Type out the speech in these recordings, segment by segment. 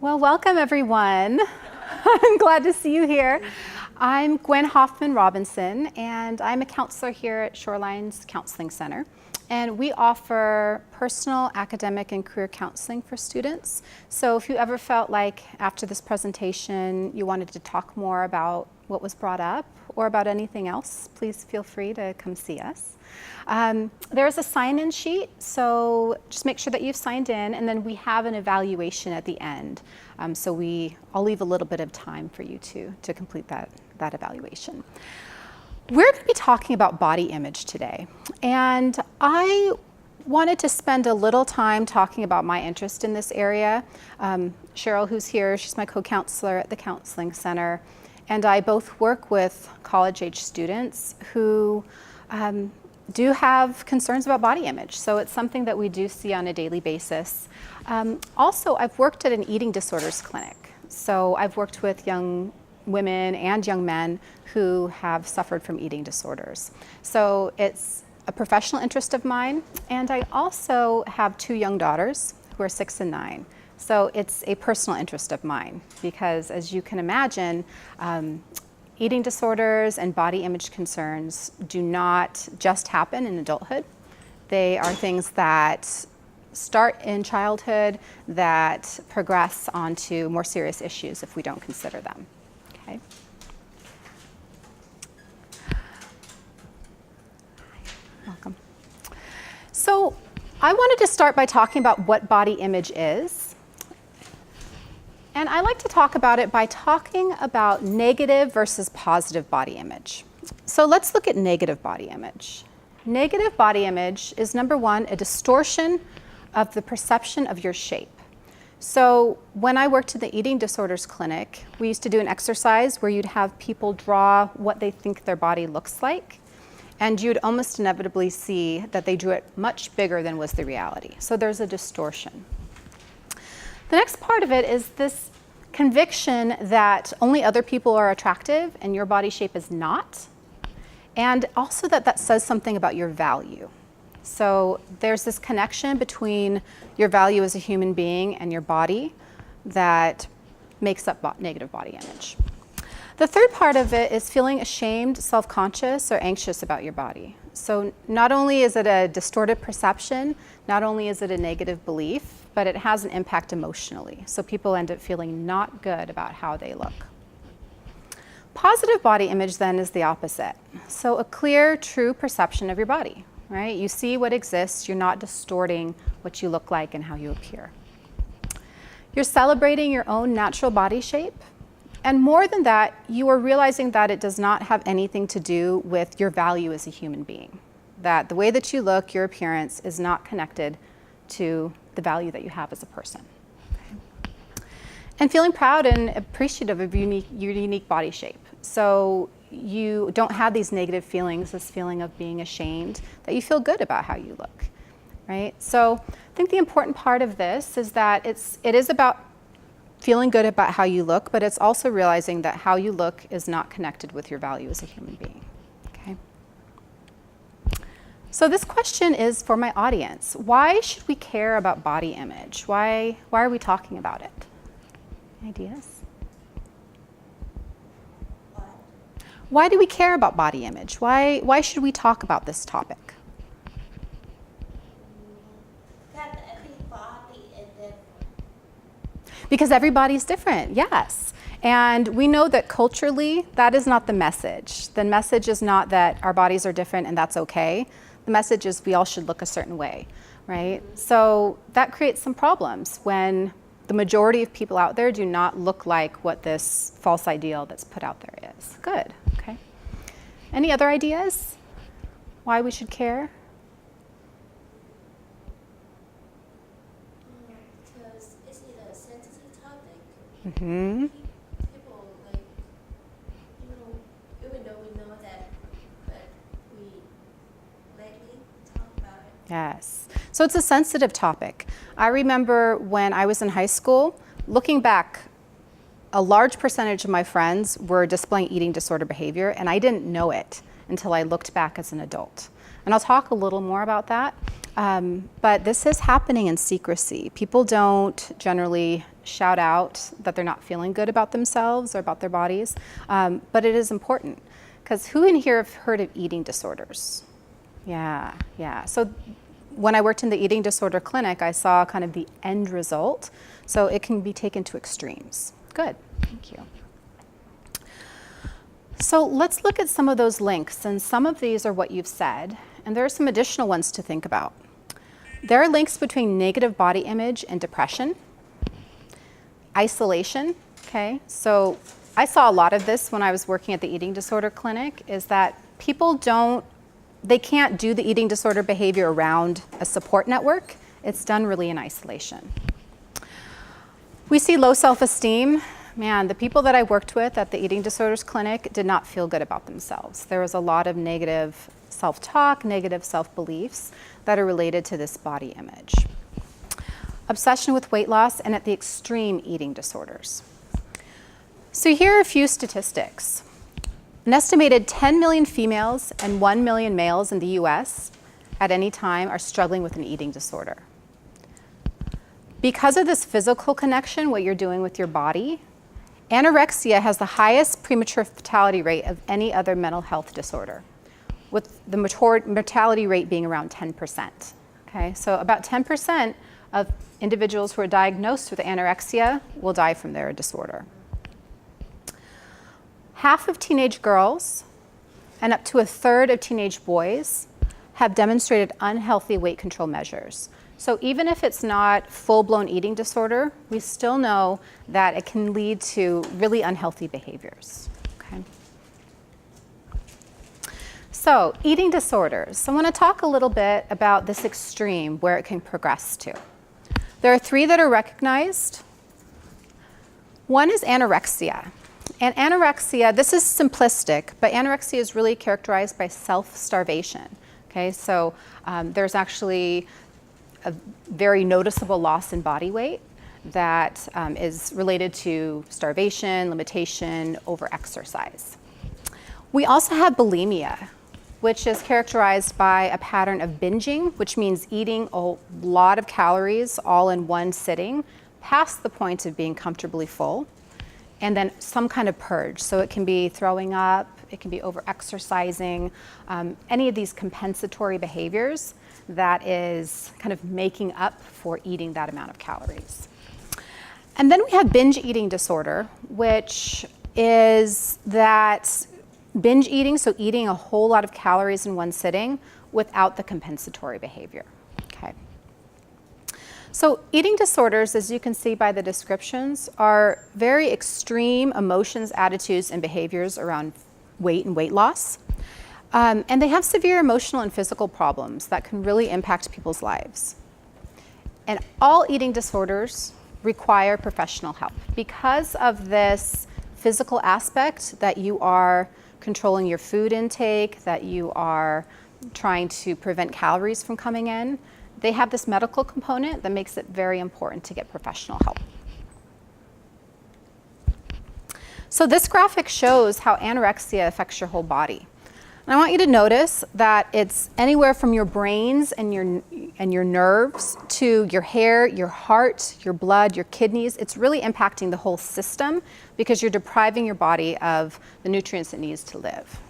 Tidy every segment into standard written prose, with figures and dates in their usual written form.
Well, welcome everyone. I'm glad to see you here. I'm Gwen Hoffman Robinson, and I'm a counselor here at Shorelines Counseling Center. And we offer personal, academic, and career counseling for students. So if you ever felt like after this presentation you wanted to talk more about what was brought up or about anything else, please feel free to come see us. There's a sign-in sheet, so just make sure that you've signed in, and then we have an evaluation at the end. I'll leave a little bit of time for you to complete that evaluation. We're going to be talking about body image today, and I wanted to spend a little time talking about my interest in this area. Cheryl, who's here, she's my co-counselor at the Counseling Center, and I both work with college-age students who do have concerns about body image, so it's something that we do see on a daily basis. Also, I've worked at an eating disorders clinic, so I've worked with young women and young men who have suffered from eating disorders. So it's a professional interest of mine, and I also have two young daughters who are 6 and 9. So it's a personal interest of mine because, as you can imagine, eating disorders and body image concerns do not just happen in adulthood. They are things that start in childhood that progress onto more serious issues if we don't consider them. Okay. Welcome. So I wanted to start by talking about what body image is. And I like to talk about it by talking about negative versus positive body image. So let's look at negative body image. Negative body image is, number one, a distortion of the perception of your shape. So when I worked at the eating disorders clinic, we used to do an exercise where you'd have people draw what they think their body looks like, and you'd almost inevitably see that they drew it much bigger than was the reality. So there's a distortion. The next part of it is this conviction that only other people are attractive and your body shape is not, and also that says something about your value. So there's this connection between your value as a human being and your body that makes up negative body image. The third part of it is feeling ashamed, self-conscious, or anxious about your body. So not only is it a distorted perception, not only is it a negative belief, but it has an impact emotionally. So people end up feeling not good about how they look. Positive body image then is the opposite. So a clear, true perception of your body, right? You see what exists, you're not distorting what you look like and how you appear. You're celebrating your own natural body shape. And more than that, you are realizing that it does not have anything to do with your value as a human being. That the way that you look, your appearance, is not connected to the value that you have as a person. Okay. And feeling proud and appreciative of your unique body shape. So you don't have these negative feelings, this feeling of being ashamed, that you feel good about how you look, right? So I think the important part of this is that it is about feeling good about how you look, but it's also realizing that how you look is not connected with your value as a human being. Okay. So this question is for my audience. Why should we care about body image? Why are we talking about it? Ideas? Why do we care about body image? Why should we talk about this topic? Because everybody's different, yes. And we know that culturally, that is not the message. The message is not that our bodies are different and that's okay. The message is we all should look a certain way, right? So that creates some problems when the majority of people out there do not look like what this false ideal that's put out there is. Good, okay. Any other ideas why we should care? Because it's a sensitive topic. Mm-hmm. People even though we know that, but we lately talk about it. Yes. So it's a sensitive topic. I remember when I was in high school, looking back, a large percentage of my friends were displaying eating disorder behavior, and I didn't know it until I looked back as an adult. And I'll talk a little more about that. But this is happening in secrecy. People don't generally shout out that they're not feeling good about themselves or about their bodies, but it is important. Because who in here have heard of eating disorders? Yeah. So when I worked in the eating disorder clinic, I saw kind of the end result. So it can be taken to extremes. Good, thank you. So let's look at some of those links, and some of these are what you've said, and there are some additional ones to think about. There are links between negative body image and depression, isolation, okay? So I saw a lot of this when I was working at the eating disorder clinic, is that people they can't do the eating disorder behavior around a support network. It's done really in isolation. We see low self-esteem. Man, the people that I worked with at the eating disorders clinic did not feel good about themselves. There was a lot of negative self-talk, negative self-beliefs that are related to this body image. Obsession with weight loss, and at the extreme, eating disorders. So here are a few statistics. An estimated 10 million females and 1 million males in the US at any time are struggling with an eating disorder. Because of this physical connection, what you're doing with your body, anorexia has the highest premature fatality rate of any other mental health disorder, with the mortality rate being around 10%. Okay, so about 10% of individuals who are diagnosed with anorexia will die from their disorder. Half of teenage girls and up to a third of teenage boys have demonstrated unhealthy weight control measures. So even if it's not full-blown eating disorder, we still know that it can lead to really unhealthy behaviors. Okay. So eating disorders. I want to talk a little bit about this extreme where it can progress to. There are 3 that are recognized. One is anorexia. And anorexia, this is simplistic, but anorexia is really characterized by self-starvation. Okay, so there's actually a very noticeable loss in body weight that is related to starvation, limitation, overexercise. We also have bulimia, which is characterized by a pattern of binging, which means eating a lot of calories all in one sitting, past the point of being comfortably full, and then some kind of purge. So it can be throwing up, it can be overexercising, any of these compensatory behaviors that is kind of making up for eating that amount of calories. And then we have binge eating disorder, which is that binge eating, so eating a whole lot of calories in one sitting without the compensatory behavior. Okay. So eating disorders, as you can see by the descriptions, are very extreme emotions, attitudes, and behaviors around weight and weight loss. And they have severe emotional and physical problems that can really impact people's lives. And all eating disorders require professional help. Because of this physical aspect, that you are controlling your food intake, that you are trying to prevent calories from coming in, they have this medical component that makes it very important to get professional help. So this graphic shows how anorexia affects your whole body. And I want you to notice that it's anywhere from your brains and your nerves to your hair, your heart, your blood, your kidneys. It's really impacting the whole system because you're depriving your body of the nutrients it needs to live.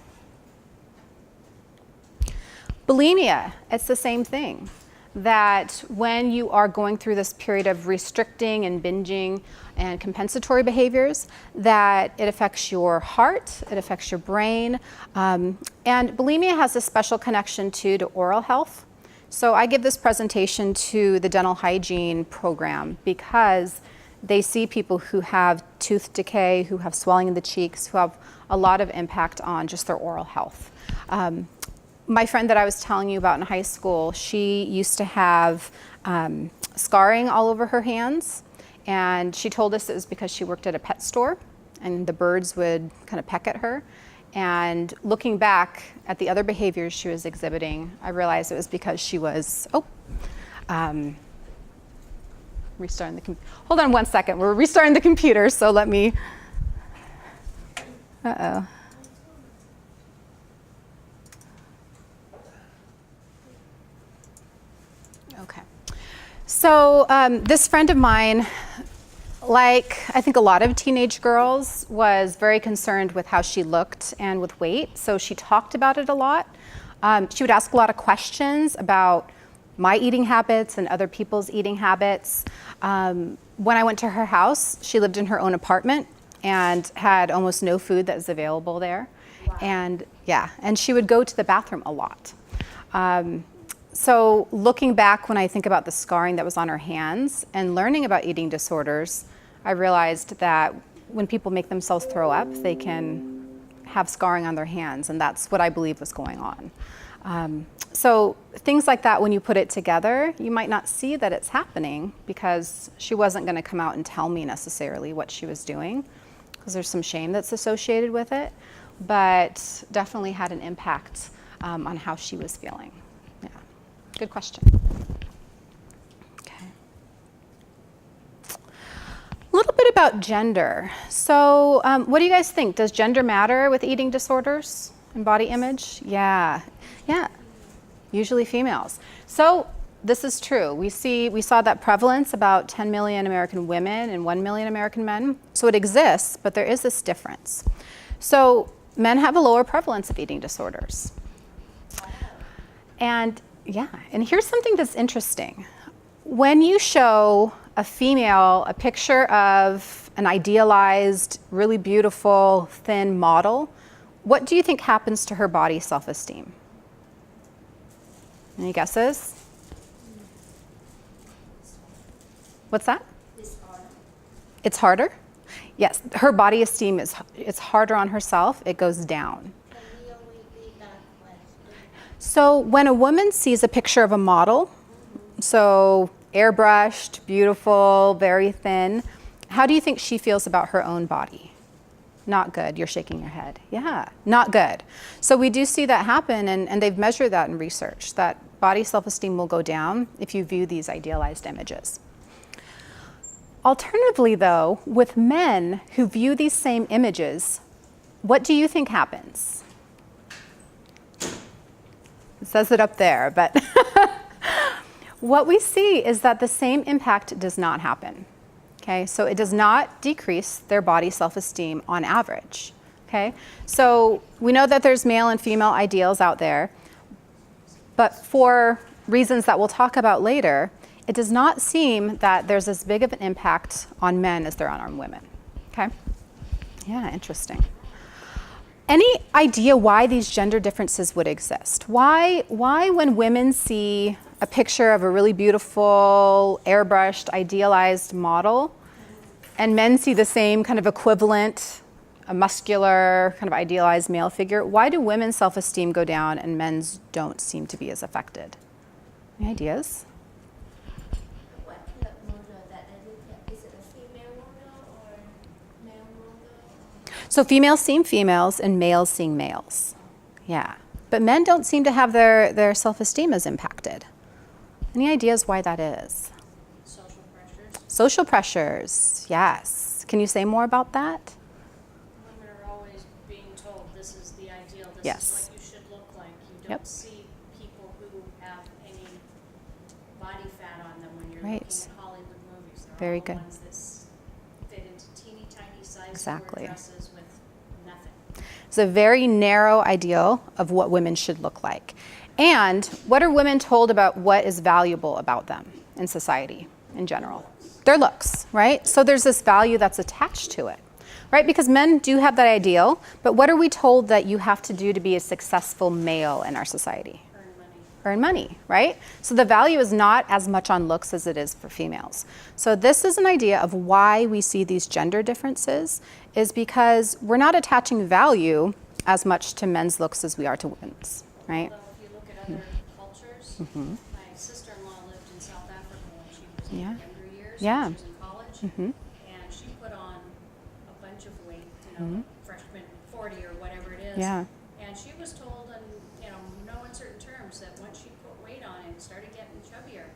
Bulimia, it's the same thing. That when you are going through this period of restricting and binging and compensatory behaviors, that it affects your heart, it affects your brain, and bulimia has a special connection to oral health. So I give this presentation to the dental hygiene program because they see people who have tooth decay, who have swelling in the cheeks, who have a lot of impact on just their oral health. My friend that I was telling you about in high school, she used to have scarring all over her hands, and she told us it was because she worked at a pet store and the birds would kind of peck at her. And looking back at the other behaviors she was exhibiting, I realized it was because she was, restarting the computer. Hold on one second, we're restarting the computer, so let me, Okay. So this friend of mine like I think a lot of teenage girls, was very concerned with how she looked and with weight. So she talked about it a lot. She would ask a lot of questions about my eating habits and other people's eating habits. When I went to her house, she lived in her own apartment and had almost no food that was available there. Wow. And yeah, and she would go to the bathroom a lot. So looking back, when I think about the scarring that was on her hands and learning about eating disorders, I realized that when people make themselves throw up, they can have scarring on their hands, and that's what I believe was going on. So things like that, when you put it together, you might not see that it's happening because she wasn't going to come out and tell me necessarily what she was doing, because there's some shame that's associated with it, but definitely had an impact on how she was feeling. Yeah, good question. Okay. A little bit about gender. So what do you guys think? Does gender matter with eating disorders and body image? Yeah. Usually females. So this is true. We saw that prevalence, about 10 million American women and 1 million American men. So it exists, but there is this difference. So men have a lower prevalence of eating disorders. And here's something that's interesting. When you show a female a picture of an idealized, really beautiful, thin model, what do you think happens to her body self-esteem? Any guesses? What's that? It's harder. It's harder? Yes, her body esteem it's harder on herself. It goes down. Can we only eat that much? So when a woman sees a picture of a model, so airbrushed, beautiful, very thin, how do you think she feels about her own body? Not good. You're shaking your head. Yeah, not good. So we do see that happen, and they've measured that in research, that body self-esteem will go down if you view these idealized images. Alternatively, though, with men who view these same images, what do you think happens? It says it up there, but what we see is that the same impact does not happen. Okay, so it does not decrease their body self-esteem on average. Okay, so we know that there's male and female ideals out there, but for reasons that we'll talk about later, it does not seem that there's as big of an impact on men as there are on women. Okay, yeah, interesting. Any idea why these gender differences would exist? Why when women see a picture of a really beautiful, airbrushed, idealized model, and men see the same kind of equivalent, a muscular, kind of idealized male figure, why do women's self-esteem go down and men's don't seem to be as affected? Any ideas? What the model that I look at, is it a female model or male model? So females seeing females and males seeing males. Yeah. But men don't seem to have their self-esteem as impacted. Any ideas why that is? Social pressures. Social pressures, yes. Can you say more about that? Women are always being told this is the ideal, this Yes. is what you should look like. You Yep. don't see people who have any body fat on them when you're Right. looking at Hollywood movies. They're Very all good. ones that fit into teeny tiny size Exactly. dresses with nothing. It's a very narrow ideal of what women should look like. And what are women told about what is valuable about them in society in general? Their looks, right? So there's this value that's attached to it, right? Because men do have that ideal, but what are we told that you have to do to be a successful male in our society? Earn money, right? So the value is not as much on looks as it is for females. So this is an idea of why we see these gender differences, is because we're not attaching value as much to men's looks as we are to women's, right? Although if you look at other cultures, my sister-in-law lived in South Africa when she was in Yeah. her younger years. Yeah. When she was in college. And she put on a bunch of weight, freshman 40 or whatever it is. Yeah. And she was told in, no uncertain terms that once she put weight on and started getting chubbier,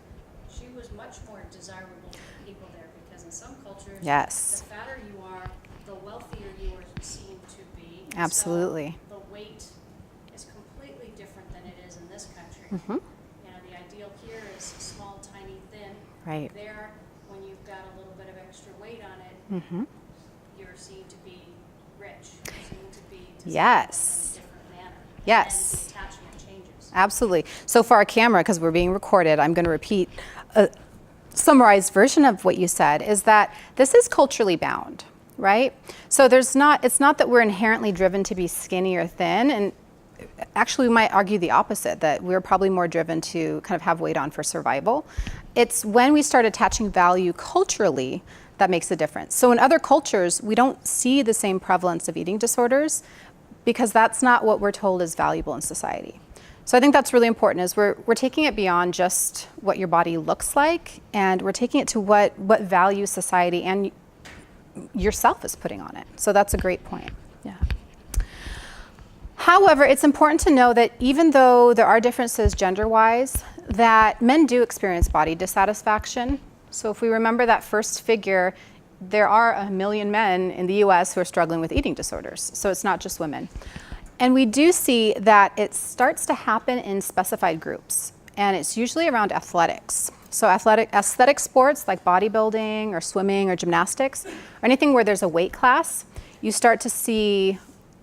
she was much more desirable to people there, because in some cultures, Yes. the fatter you are, the wealthier you are seen to be. And Absolutely. So the weight is completely different than it is in this country. The ideal here is small, tiny, thin. Right. There, when you've got a little bit of extra extra weight on it, you're seen to be rich, you're seen to be desirable Yes. in a different manner. Yes. And the attachment changes. Absolutely. So for our camera, because we're being recorded, I'm going to repeat a summarized version of what you said, is that this is culturally bound, right? So it's not that we're inherently driven to be skinny or thin, and actually we might argue the opposite, that we're probably more driven to kind of have weight on for survival. It's when we start attaching value culturally that makes a difference. So in other cultures, we don't see the same prevalence of eating disorders because that's not what we're told is valuable in society. So I think that's really important, is we're taking it beyond just what your body looks like, and we're taking it to what value society and yourself is putting on it. So that's a great point. Yeah. However, it's important to know that even though there are differences gender-wise, that men do experience body dissatisfaction. So if we remember that first figure, there are 1 million men in the US who are struggling with eating disorders. So it's not just women. And we do see that it starts to happen in specified groups, and it's usually around athletics. So athletic sports like bodybuilding or swimming or gymnastics, or anything where there's a weight class, you start to see,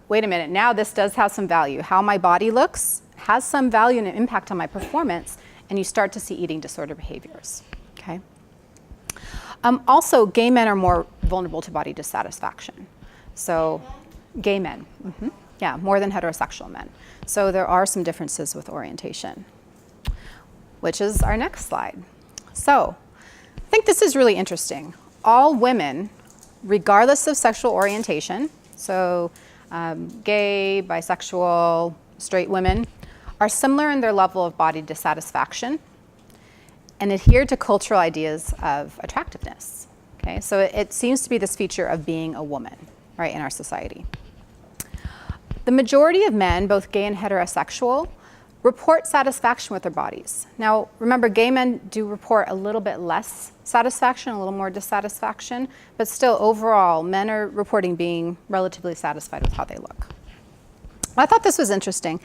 wait a minute, now this does have some value. How my body looks has some value and an impact on my performance, and you start to see eating disorder behaviors, okay? Also, gay men are more vulnerable to body dissatisfaction. So, gay men. Yeah, more than heterosexual men. So there are some differences with orientation, which is our next slide. So I think this is really interesting. All women, regardless of sexual orientation, so gay, bisexual, straight women, are similar in their level of body dissatisfaction and adhere to cultural ideas of attractiveness. Okay, so it seems to be this feature of being a woman, right, in our society. The majority of men, both gay and heterosexual, report satisfaction with their bodies. Now, remember, gay men do report a little bit less satisfaction, a little more dissatisfaction, but still overall, men are reporting being relatively satisfied with how they look. I thought this was interesting.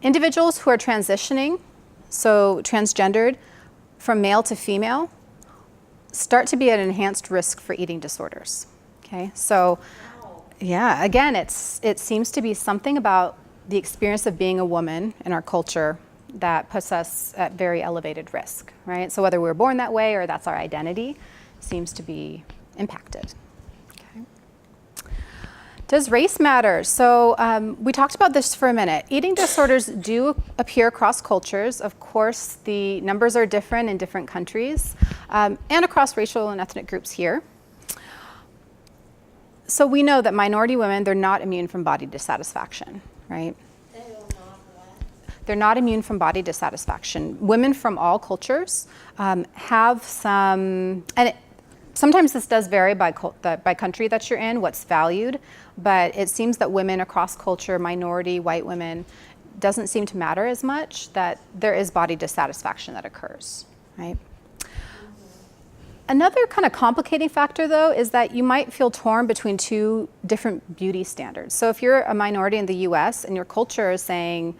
Individuals who are transitioning, so transgendered, from male to female, start to be at enhanced risk for eating disorders. Okay, so yeah, again, it seems to be something about the experience of being a woman in our culture that puts us at very elevated risk, right? So whether we're born that way or that's our identity, seems to be impacted. Okay. Does race matter? So we talked about this for a minute. Eating disorders do appear across cultures. Of course, the numbers are different in different countries and across racial and ethnic groups here. So we know that minority women, they're not immune from body dissatisfaction, right? They will not what? They're not immune from body dissatisfaction. Women from all cultures have some, and sometimes this does vary by country that you're in, what's valued, but it seems that women across culture, minority, white women, doesn't seem to matter as much, that there is body dissatisfaction that occurs, right? Another kind of complicating factor, though, is that you might feel torn between two different beauty standards. So if you're a minority in the US and your culture is saying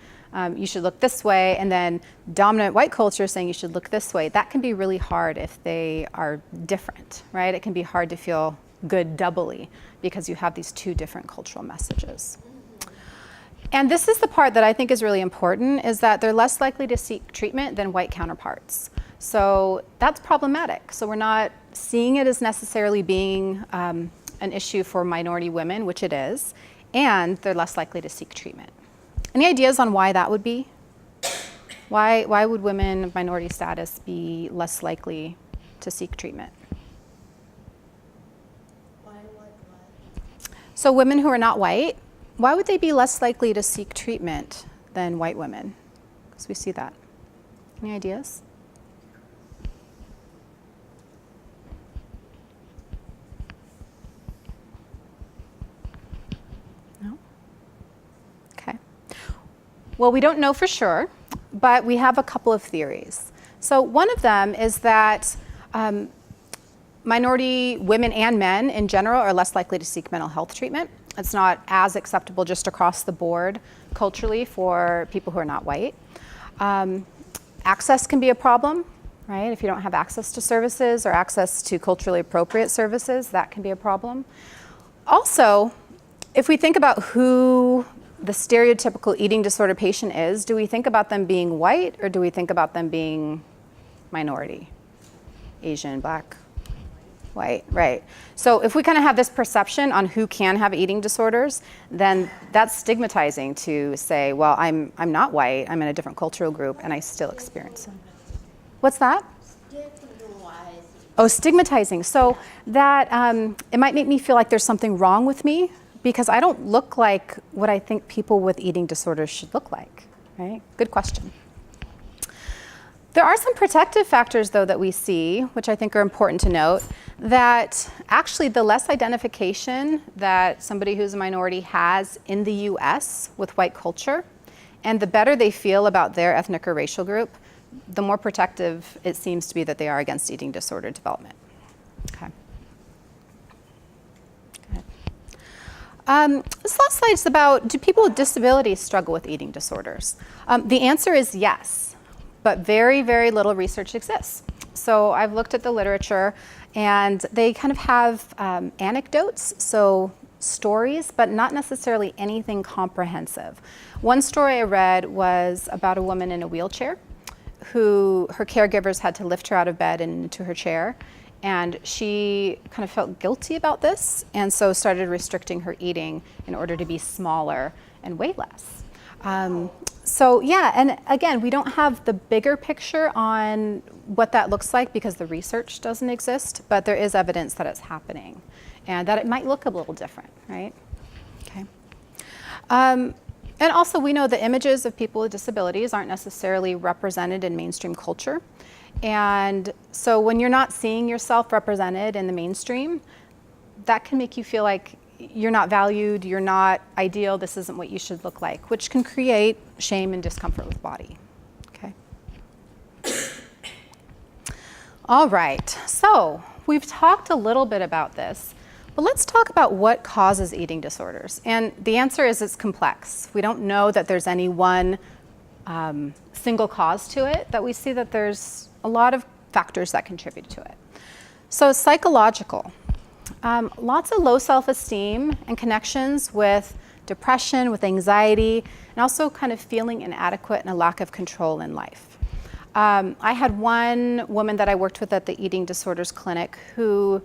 you should look this way, and then dominant white culture is saying you should look this way, that can be really hard if they are different, right? It can be hard to feel good doubly because you have these two different cultural messages. And this is the part that I think is really important, is that they're less likely to seek treatment than white counterparts. So that's problematic. So we're not seeing it as necessarily being an issue for minority women, which it is, and they're less likely to seek treatment. Any ideas on why that would be? Why would women of minority status be less likely to seek treatment? Why what? So women who are not white, why would they be less likely to seek treatment than white women? Because we see that. Any ideas? No? Okay. Well, we don't know for sure, but we have a couple of theories. So one of them is that minority women and men in general are less likely to seek mental health treatment. It's not as acceptable just across the board culturally for people who are not white. Access can be a problem. right? If you don't have access to services or access to culturally appropriate services, that can be a problem. Also, if we think about who the stereotypical eating disorder patient is, do we think about them being white or do we think about them being minority? Asian, Black, white, right. So if we kind of have this perception on who can have eating disorders, then that's stigmatizing to say, well, I'm not white, I'm in a different cultural group, and I still experience it. What's that? Oh, stigmatizing. So that it might make me feel like there's something wrong with me because I don't look like what I think people with eating disorders should look like, right? Good question. There are some protective factors, though, that we see, which I think are important to note, that actually the less identification that somebody who's a minority has in the US with white culture, and the better they feel about their ethnic or racial group, the more protective it seems to be that they are against eating disorder development. Okay. This last slide is about, do people with disabilities struggle with eating disorders? The answer is yes, but very, very little research exists. So I've looked at the literature, and they kind of have anecdotes, so stories, but not necessarily anything comprehensive. One story I read was about a woman in a wheelchair who her caregivers had to lift her out of bed and into her chair. And she kind of felt guilty about this, and so started restricting her eating in order to be smaller and weigh less. So yeah, and again, we don't have the bigger picture on what that looks like because the research doesn't exist, but there is evidence that it's happening and that it might look a little different, right? Okay. And also we know the images of people with disabilities aren't necessarily represented in mainstream culture. And so when you're not seeing yourself represented in the mainstream, that can make you feel like you're not valued, you're not ideal, this isn't what you should look like, which can create shame and discomfort with body. Okay. All right, so we've talked a little bit about this, but let's talk about what causes eating disorders. And the answer is it's complex. We don't know that there's any one single cause to it, that we see that there's a lot of factors that contribute to it. So psychological. Lots of low self-esteem and connections with depression, with anxiety, and also kind of feeling inadequate and a lack of control in life. I had one woman that I worked with at the Eating Disorders Clinic who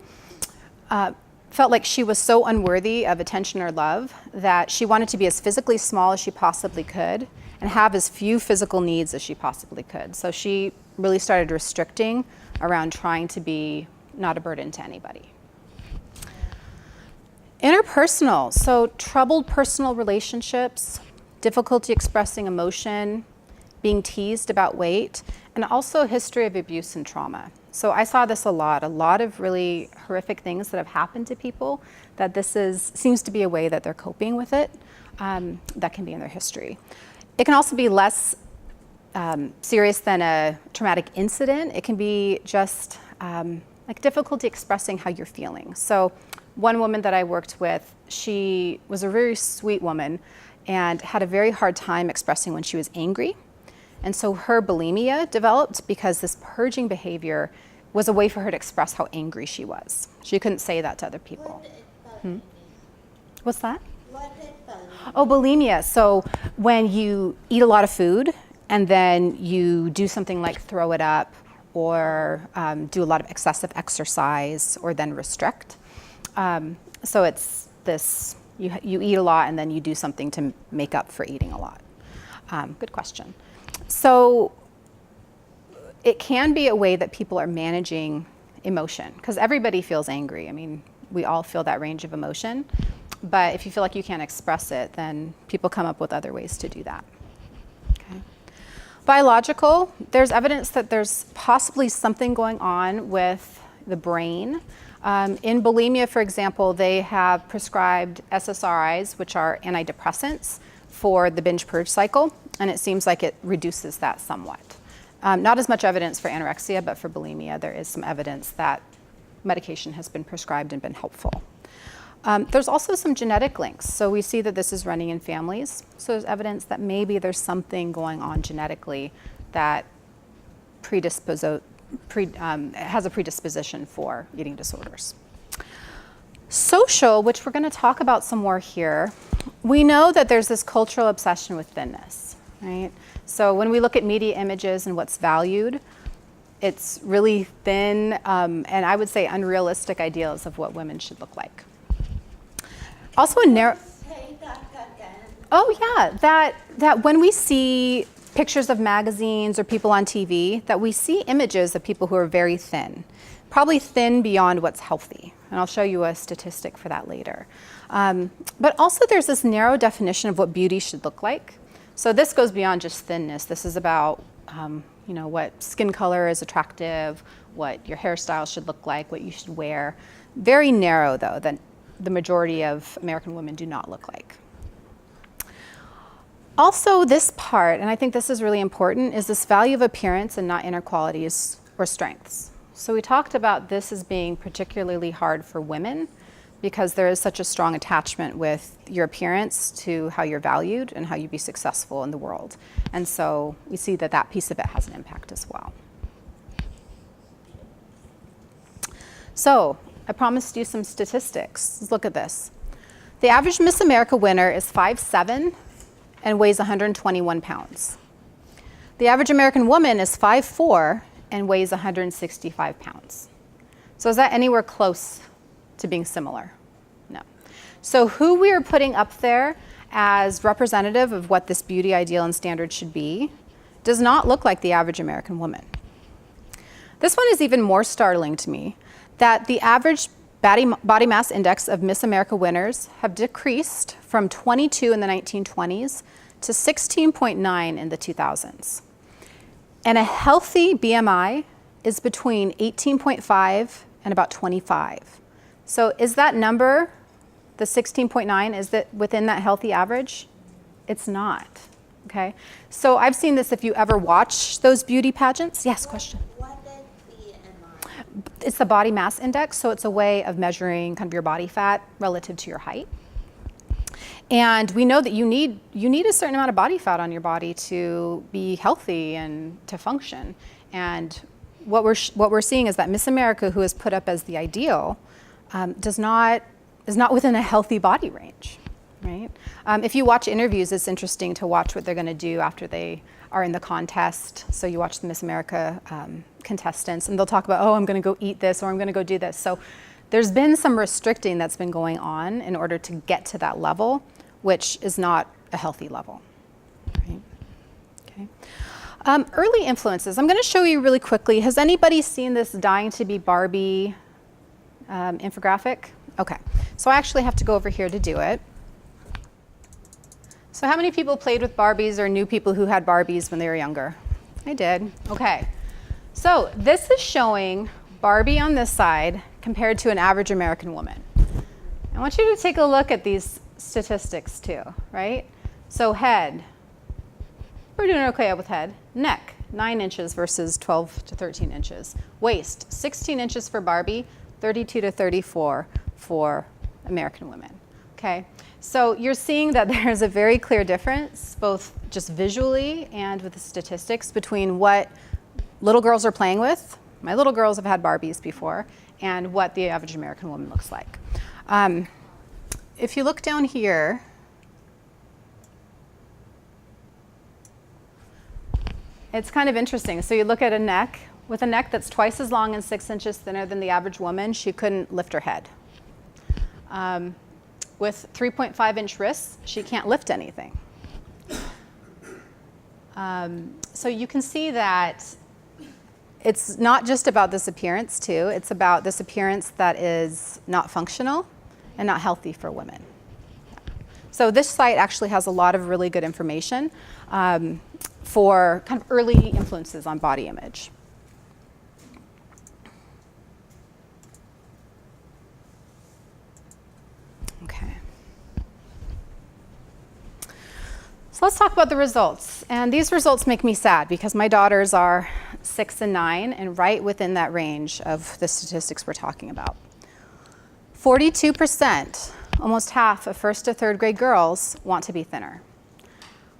felt like she was so unworthy of attention or love that she wanted to be as physically small as she possibly could and have as few physical needs as she possibly could. So she really started restricting around trying to be not a burden to anybody. Interpersonal, so troubled personal relationships, difficulty expressing emotion, being teased about weight, and also a history of abuse and trauma. So I saw this a lot of really horrific things that have happened to people, that seems to be a way that they're coping with it, that can be in their history. It can also be less serious than a traumatic incident. It can be just like difficulty expressing how you're feeling. So one woman that I worked with, she was a very sweet woman and had a very hard time expressing when she was angry. And so her bulimia developed because this purging behavior was a way for her to express how angry she was. She couldn't say that to other people. What's that? Oh, bulimia. So when you eat a lot of food and then you do something like throw it up or do a lot of excessive exercise or then restrict. So it's this, you eat a lot and then you do something to make up for eating a lot. Good question. So it can be a way that people are managing emotion because everybody feels angry. I mean, we all feel that range of emotion, but if you feel like you can't express it, then people come up with other ways to do that. Okay. Biological, there's evidence that there's possibly something going on with the brain. In bulimia, for example, they have prescribed SSRIs, which are antidepressants, for the binge purge cycle, and it seems like it reduces that somewhat. Not as much evidence for anorexia, but for bulimia, there is some evidence that medication has been prescribed and been helpful. There's also some genetic links. So we see that this is running in families. So there's evidence that maybe there's something going on genetically that predisposes has a predisposition for eating disorders. Social, which we're going to talk about some more here, we know that there's this cultural obsession with thinness, right? So when we look at media images and what's valued, it's really thin and I would say unrealistic ideals of what women should look like. Also a narrow... Say that again. Oh yeah, that when we see pictures of magazines or people on TV, that we see images of people who are very thin, probably thin beyond what's healthy. And I'll show you a statistic for that later. But also there's this narrow definition of what beauty should look like. So this goes beyond just thinness. This is about what skin color is attractive, what your hairstyle should look like, what you should wear. Very narrow though, that the majority of American women do not look like. Also this part, and I think this is really important, is this value of appearance and not inner qualities or strengths. So we talked about this as being particularly hard for women because there is such a strong attachment with your appearance to how you're valued and how you be successful in the world. And so we see that that piece of it has an impact as well. So I promised you some statistics. Let's look at this. The average Miss America winner is 5'7" and weighs 121 pounds. The average American woman is 5'4" and weighs 165 pounds. So is that anywhere close to being similar? No. So who we are putting up there as representative of what this beauty ideal and standard should be does not look like the average American woman. This one is even more startling to me, that the average body mass index of Miss America winners have decreased from 22 in the 1920s to 16.9 in the 2000s. And a healthy BMI is between 18.5 and about 25. So is that number, the 16.9, is that within that healthy average? It's not, okay? So I've seen this if you ever watch those beauty pageants. Yes, question. What is BMI? It's the body mass index, so it's a way of measuring kind of your body fat relative to your height. And we know that you need a certain amount of body fat on your body to be healthy and to function. And what we're seeing is that Miss America, who is put up as the ideal, is not within a healthy body range, right? If you watch interviews, it's interesting to watch what they're going to do after they are in the contest. So you watch the Miss America contestants, and they'll talk about, oh, I'm going to go eat this, or I'm going to go do this. So there's been some restricting that's been going on in order to get to that level, which is not a healthy level. Right? Okay. Early influences. I'm going to show you really quickly. Has anybody seen this Dying to be Barbie infographic? Okay. So I actually have to go over here to do it. So how many people played with Barbies or knew people who had Barbies when they were younger? I did. Okay. So this is showing Barbie on this side compared to an average American woman. I want you to take a look at these statistics too, right? So head, we're doing okay with head. Neck, 9 inches versus 12 to 13 inches. Waist, 16 inches for Barbie, 32 to 34 for American women, okay? So you're seeing that there's a very clear difference, both just visually and with the statistics, between what little girls are playing with. My little girls have had Barbies before, and what the average American woman looks like. If you look down here, it's kind of interesting. So you look at a neck, with a neck that's twice as long and 6 inches thinner than the average woman, she couldn't lift her head. With 3.5-inch wrists, she can't lift anything. So you can see that it's not just about this appearance too, it's about this appearance that is not functional and not healthy for women. So this site actually has a lot of really good information for kind of early influences on body image. Okay. So let's talk about the results. And these results make me sad because my daughters are 6 and 9 and right within that range of the statistics we're talking about. 42%, almost half of 1st to 3rd grade girls want to be thinner.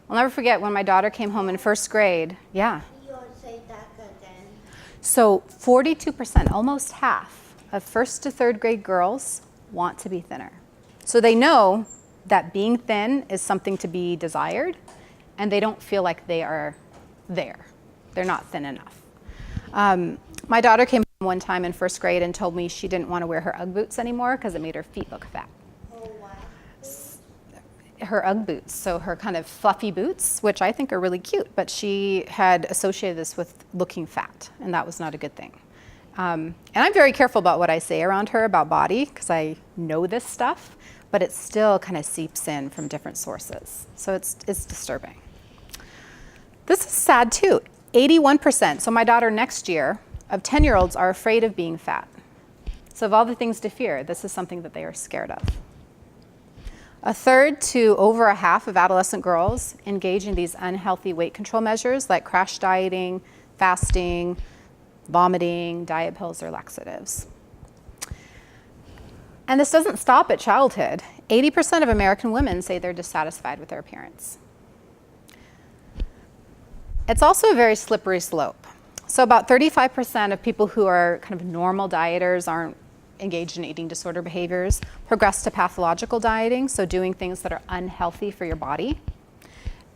I'll never forget when my daughter came home in 1st grade. Yeah. You'll say that again. So 42%, almost half of first to third grade girls want to be thinner. So they know that being thin is something to be desired, and they don't feel like they are there. They're not thin enough. My daughter came home one time in first grade and told me she didn't want to wear her UGG boots anymore because it made her feet look fat. Oh, wow. Her UGG boots, so her kind of fluffy boots, which I think are really cute, but she had associated this with looking fat, and that was not a good thing. And I'm very careful about what I say around her about body, because I know this stuff, but it still kind of seeps in from different sources. So it's disturbing. This is sad too. 81%, so my daughter next year, of 10-year-olds are afraid of being fat. So of all the things to fear, this is something that they are scared of. A third to over a half of adolescent girls engage in these unhealthy weight control measures like crash dieting, fasting, vomiting, diet pills, or laxatives. And this doesn't stop at childhood. 80% of American women say they're dissatisfied with their appearance. It's also a very slippery slope. So about 35% of people who are kind of normal dieters aren't engaged in eating disorder behaviors, progress to pathological dieting, so doing things that are unhealthy for your body.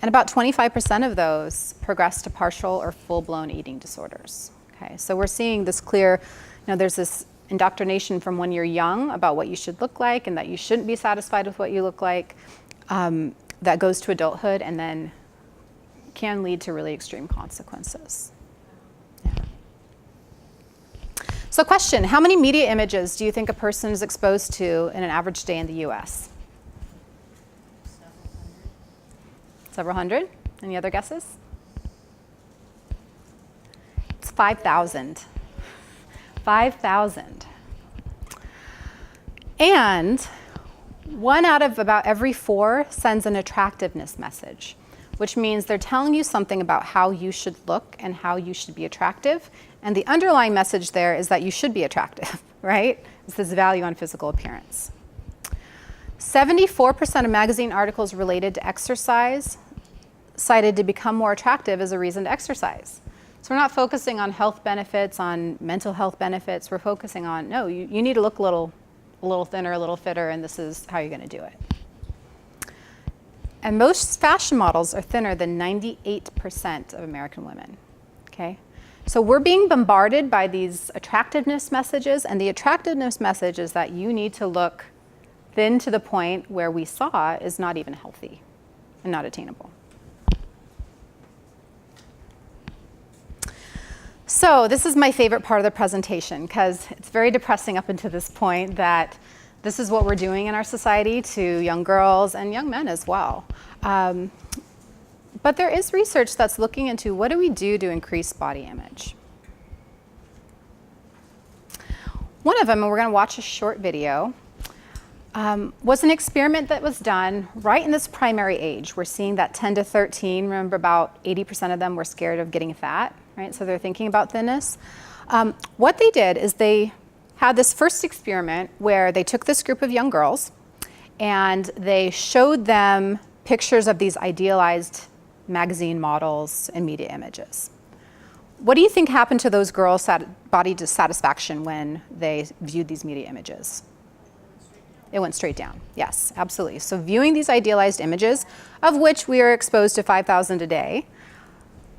And about 25% of those progress to partial or full-blown eating disorders. Okay, so we're seeing this clear, there's this indoctrination from when you're young about what you should look like and that you shouldn't be satisfied with what you look like, that goes to adulthood and then can lead to really extreme consequences. Yeah. So question, how many media images do you think a person is exposed to in an average day in the US? Several hundred. Any other guesses? It's 5,000. 5,000. And 1 out of about every 4 sends an attractiveness message, which means they're telling you something about how you should look and how you should be attractive. And the underlying message there is that you should be attractive, right? It's this value on physical appearance. 74% of magazine articles related to exercise cited to become more attractive as a reason to exercise. So we're not focusing on health benefits, on mental health benefits. We're focusing on, no, you need to look a little thinner, a little fitter, and this is how you're going to do it. And most fashion models are thinner than 98% of American women, okay? So we're being bombarded by these attractiveness messages, and the attractiveness message is that you need to look thin to the point where we saw is not even healthy and not attainable. So this is my favorite part of the presentation because it's very depressing up until this point that this is what we're doing in our society to young girls and young men as well. But there is research that's looking into what do we do to increase body image. One of them, and we're going to watch a short video, was an experiment that was done right in this primary age. We're seeing that 10 to 13, remember about 80% of them were scared of getting fat, right? So they're thinking about thinness. What they did is they had this first experiment where they took this group of young girls and they showed them pictures of these idealized magazine models and media images. What do you think happened to those girls' body dissatisfaction when they viewed these media images? It went straight down. Yes, absolutely. So viewing these idealized images, of which we are exposed to 5,000 a day,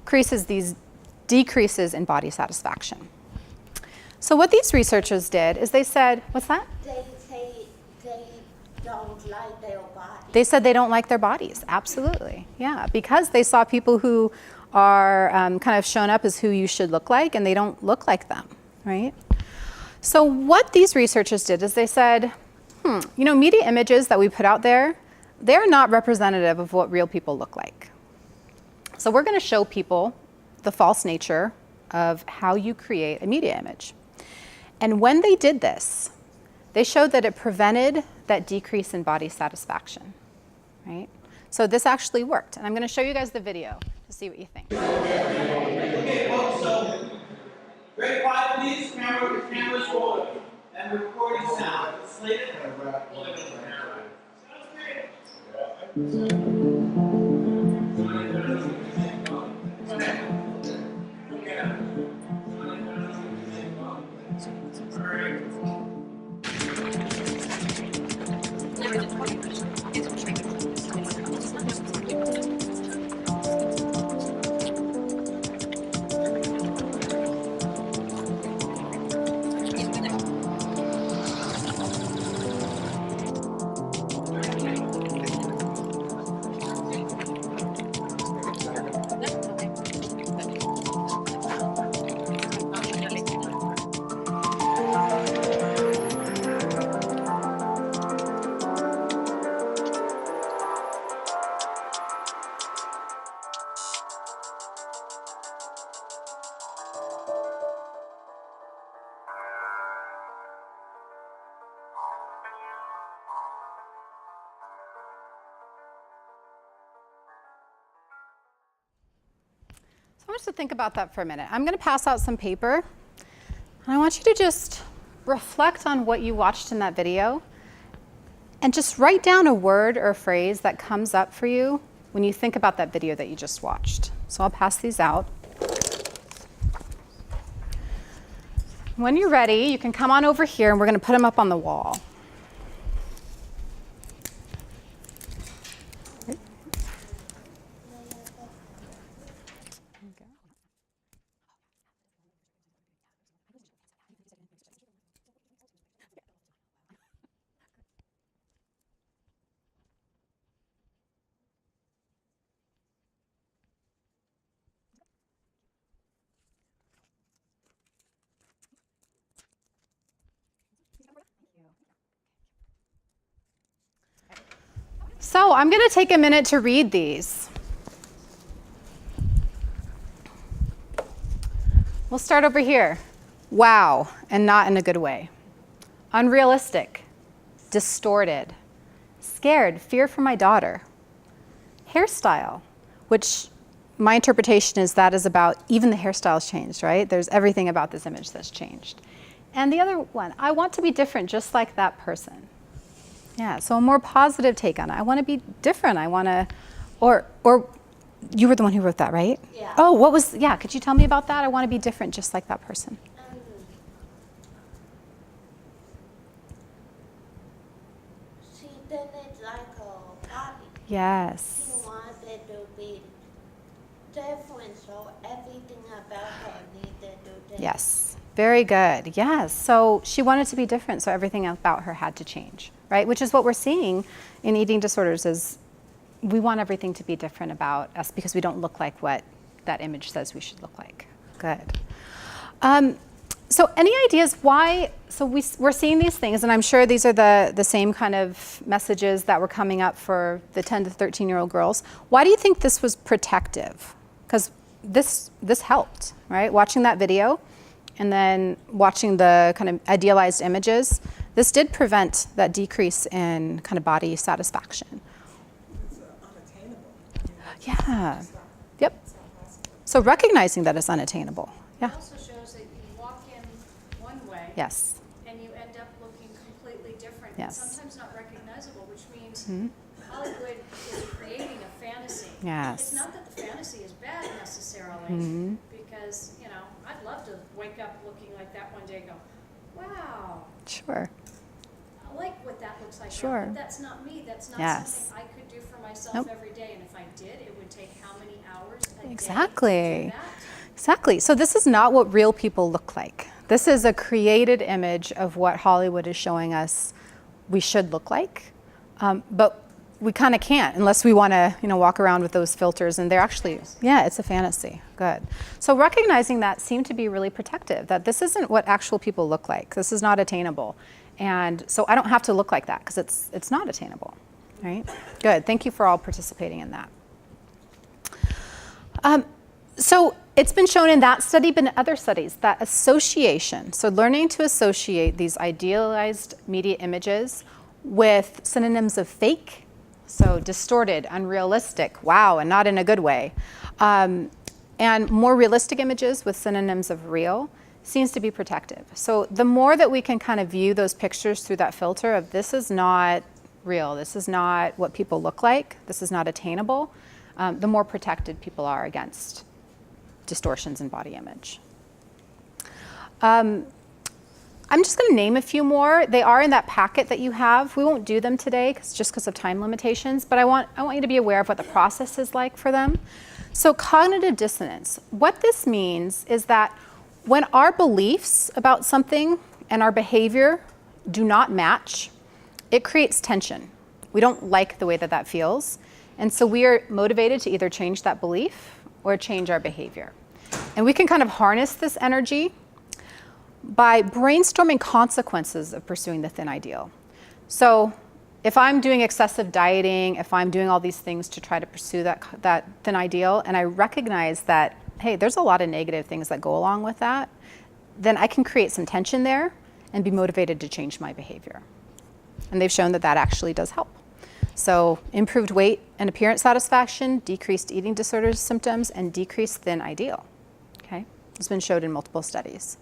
increases these decreases in body satisfaction. So what these researchers did is they said, what's that? They don't like their body. They said they don't like their bodies. Absolutely. Yeah, because they saw people who are kind of shown up as who you should look like, and they don't look like them, right? So what these researchers did is they said, media images that we put out there, they're not representative of what real people look like. So we're going to show people the false nature of how you create a media image. And when they did this, they showed that it prevented that decrease in body satisfaction, right? So this actually worked. And I'm going to show you guys the video to see what you think. Okay, well, so, very quiet, please. Camera's rolling. And recording sound. Slated. So I want you to think about that for a minute. I'm going to pass out some paper, and I want you to just reflect on what you watched in that video, and just write down a word or a phrase that comes up for you when you think about that video that you just watched. So I'll pass these out. When you're ready, you can come on over here, and we're going to put them up on the wall. So I'm going to take a minute to read these. We'll start over here. Wow, and not in a good way. Unrealistic, distorted, scared, fear for my daughter. Hairstyle, which my interpretation is that is about even the hairstyle's changed, right? There's everything about this image that's changed. And the other one, I want to be different just like that person. Yeah, so a more positive take on it. I want to be different. I want to, or you were the one who wrote that, right? Yeah. Oh, what was, yeah, could you tell me about that? I want to be different just like that person. She didn't like her body. Yes. She wanted to be different, so everything about her needed to change. Yes, very good. Yes, so she wanted to be different, so everything about her had to change, right? Which is what we're seeing in eating disorders is we want everything to be different about us because we don't look like what that image says we should look like. Good. So any ideas why, so we're seeing these things, and I'm sure these are the same kind of messages that were coming up for the 10 to 13-year-old girls. Why do you think this was protective? Because this helped, right? Watching that video and then watching the kind of idealized images, this did prevent that decrease in kind of body satisfaction. It's unattainable. Yeah. Yep. So recognizing that it's unattainable. It Yeah. also shows that you walk in one way. Yes. And you end up looking completely different. Yes. And sometimes not recognizable, which means Hollywood is creating a fantasy. Yes. It's not that the fantasy is bad necessarily, because, you know, I'd love to wake up looking like that one day and go, wow, Sure. I like what that looks like now, Sure. but that's not me. That's not Yes. something I could do for myself Nope. every day. And if I did, it would take how many hours a day to Exactly. do that? Exactly. So this is not what real people look like. This is a created image of what Hollywood is showing us we should look like. But we kind of can't unless we want to, walk around with those filters. And they're actually, yeah, it's a fantasy. Good. So recognizing that seemed to be really protective, that this isn't what actual people look like. This is not attainable. And so I don't have to look like that because it's not attainable, right? Good. Thank you for all participating in that. So it's been shown in that study, but in other studies, that association, so learning to associate these idealized media images with synonyms of fake, so distorted, unrealistic, wow, and not in a good way, and more realistic images with synonyms of real, seems to be protective. So the more that we can kind of view those pictures through that filter of this is not real, this is not what people look like, this is not attainable, the more protected people are against distortions in body image. I I'm just going to name a few more. They are in that packet that you have. We won't do them today just because of time limitations, but I want you to be aware of what the process is like for them. So cognitive dissonance. What this means is that when our beliefs about something and our behavior do not match, it creates tension. We don't like the way that that feels. And so we are motivated to either change that belief or change our behavior. And we can kind of harness this energy by brainstorming consequences of pursuing the thin ideal. So if I'm doing excessive dieting, if I'm doing all these things to try to pursue that thin ideal, and I recognize that, hey, there's a lot of negative things that go along with that, then I can create some tension there and be motivated to change my behavior. And they've shown that that actually does help. So improved weight and appearance satisfaction, decreased eating disorder symptoms, and decreased thin ideal. Okay, it's been shown in multiple studies.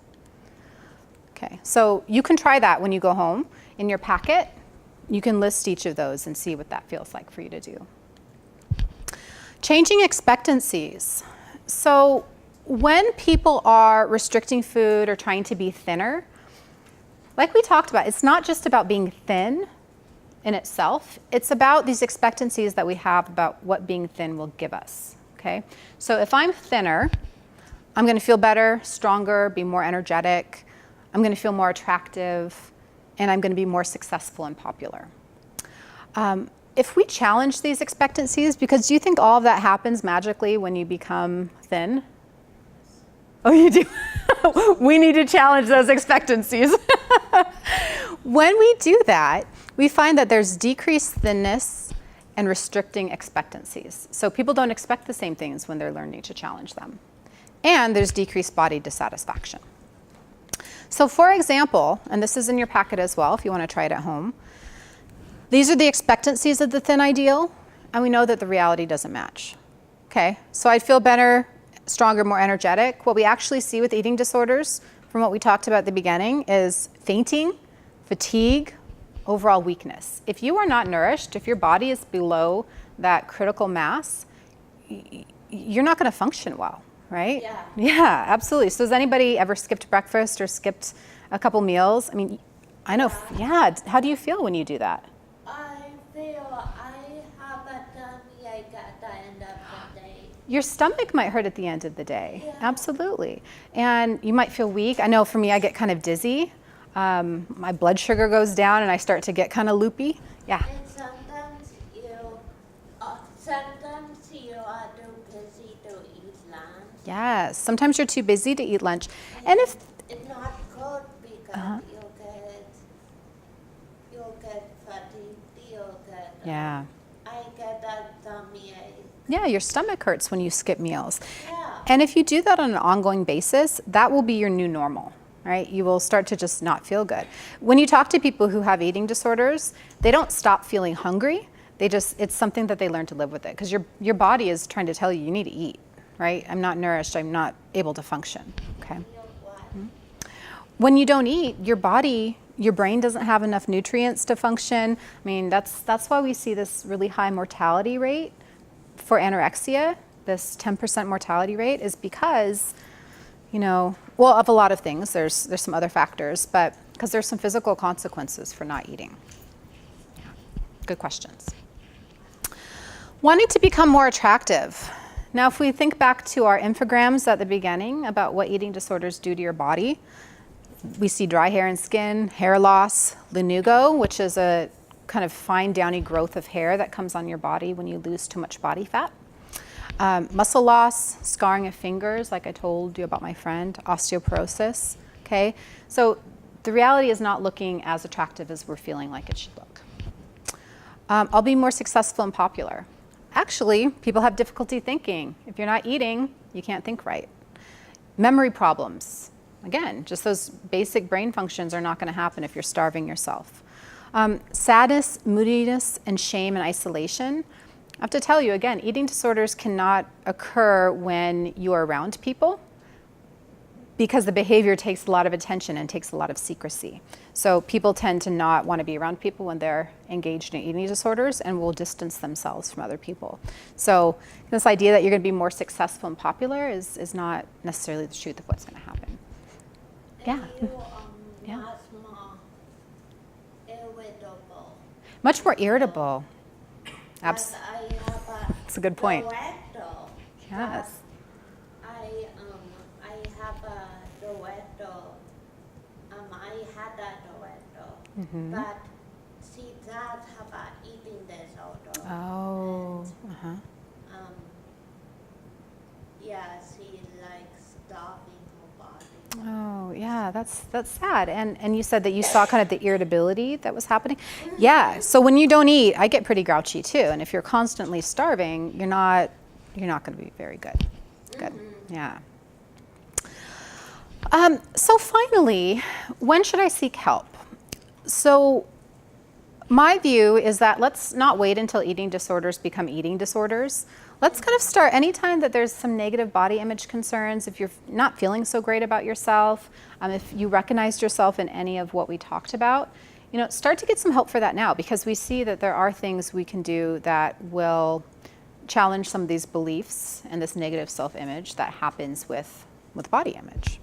Okay, so you can try that when you go home. In your packet, you can list each of those and see what that feels like for you to do. Changing expectancies. So when people are restricting food or trying to be thinner, like we talked about, it's not just about being thin in itself. It's about these expectancies that we have about what being thin will give us. Okay, so if I'm thinner, I'm going to feel better, stronger, be more energetic. I'm going to feel more attractive, and I'm going to be more successful and popular. If we challenge these expectancies, because do you think all of that happens magically when you become thin? Oh, you do? We need to challenge those expectancies. When we do that, we find that there's decreased thinness and restricting expectancies. So people don't expect the same things when they're learning to challenge them. And there's decreased body dissatisfaction. So for example, and this is in your packet as well if you want to try it at home, these are the expectancies of the thin ideal, and we know that the reality doesn't match. Okay, so I'd feel better, stronger, more energetic. What we actually see with eating disorders, from what we talked about at the beginning, is fainting, fatigue, overall weakness. If you are not nourished, if your body is below that critical mass, you're not going to function well. Right? Yeah. Yeah, absolutely. So has anybody ever skipped breakfast or skipped a couple meals? I mean, I know, yeah. How do you feel when you do that? I feel I have a tummy ache at the end of the day. Your stomach might hurt at the end of the day. Yeah. Absolutely. And you might feel weak. I know for me, I get kind of dizzy. My blood sugar goes down and I start to get kind of loopy. Yeah. And sometimes you are too busy to eat lunch. Yes. Sometimes you're too busy to eat lunch. And if It's not good because you'll get fatigued, you'll get yeah. I get a tummy ache. Yeah, your stomach hurts when you skip meals. Yeah. And if you do that on an ongoing basis, that will be your new normal, right? You will start to just not feel good. When you talk to people who have eating disorders, they don't stop feeling hungry. It's something that they learn to live with it, because your body is trying to tell you need to eat, right? I'm not nourished, I'm not able to function, okay? When you don't eat, your brain doesn't have enough nutrients to function. I mean, that's why we see this really high mortality rate for anorexia. This 10% mortality rate is because, well, of a lot of things. There's some other factors, but because there's some physical consequences for not eating. Yeah. Good questions. Wanting to become more attractive. Now, if we think back to our infograms at the beginning about what eating disorders do to your body, we see dry hair and skin, hair loss, lanugo, which is a kind of fine downy growth of hair that comes on your body when you lose too much body fat. Muscle loss, scarring of fingers, like I told you about my friend, osteoporosis, okay? So the reality is not looking as attractive as we're feeling like it should look. I'll be more successful and popular. Actually, people have difficulty thinking. If you're not eating, you can't think right. Memory problems. Again, just those basic brain functions are not going to happen if you're starving yourself. Sadness, moodiness, and shame and isolation. I have to tell you again, eating disorders cannot occur when you are around people, because the behavior takes a lot of attention and takes a lot of secrecy. So people tend to not want to be around people when they're engaged in eating disorders and will distance themselves from other people. So this idea that you're going to be more successful and popular is not necessarily the truth of what's going to happen. And Yeah. you Yeah. much more irritable. Much more irritable. Abs- But I have a That's a good point. Toretto. Yes. I have a Toretto. I had a Toretto, Mm-hmm. but she does have a eating disorder. Oh. Uh-huh. Um, yeah, she likes starving her body. Oh, yeah, that's sad. And you said that you saw kind of the irritability that was happening. Yeah. So when you don't eat, I get pretty grouchy too. And if you're constantly starving, you're not going to be very good. Good. Yeah. So finally, when should I seek help? So my view is that let's not wait until eating disorders become eating disorders. Let's kind of start anytime that there's some negative body image concerns, if you're not feeling so great about yourself, if you recognized yourself in any of what we talked about, start to get some help for that now, because we see that there are things we can do that will challenge some of these beliefs and this negative self-image that happens with body image.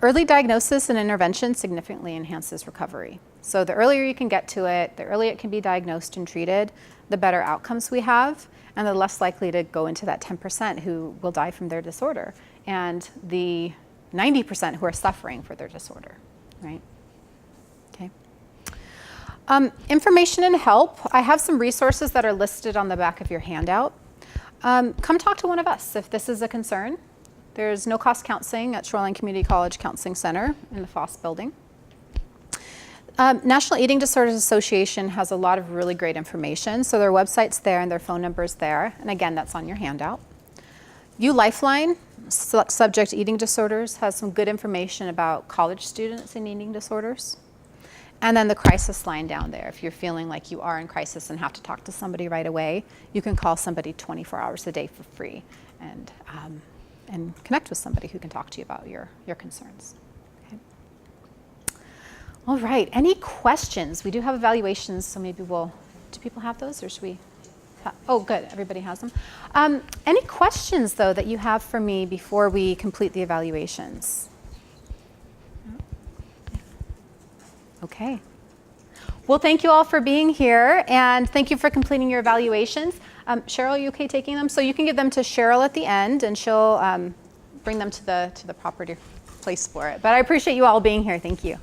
Early diagnosis and intervention significantly enhances recovery. So the earlier you can get to it, the earlier it can be diagnosed and treated, the better outcomes we have, and the less likely to go into that 10% who will die from their disorder, and the 90% who are suffering for their disorder, right? Okay. Information and help. I have some resources that are listed on the back of your handout. Come talk to one of us if this is a concern. There's no-cost counseling at Shoreline Community College Counseling Center in the Foss building. National Eating Disorders Association has a lot of really great information. So their website's there and their phone number's there. And again, that's on your handout. U Lifeline, subject eating disorders, has some good information about college students and eating disorders. And then the crisis line down there. If you're feeling like you are in crisis and have to talk to somebody right away, you can call somebody 24 hours a day for free and connect with somebody who can talk to you about your concerns. All right, any questions? We do have evaluations, so maybe do people have those, or should we? Oh, good, everybody has them. Any questions, though, that you have for me before we complete the evaluations? Okay. Well, thank you all for being here, and thank you for completing your evaluations. Cheryl, are you okay taking them? So you can give them to Cheryl at the end, and she'll bring them to the proper place for it. But I appreciate you all being here. Thank you.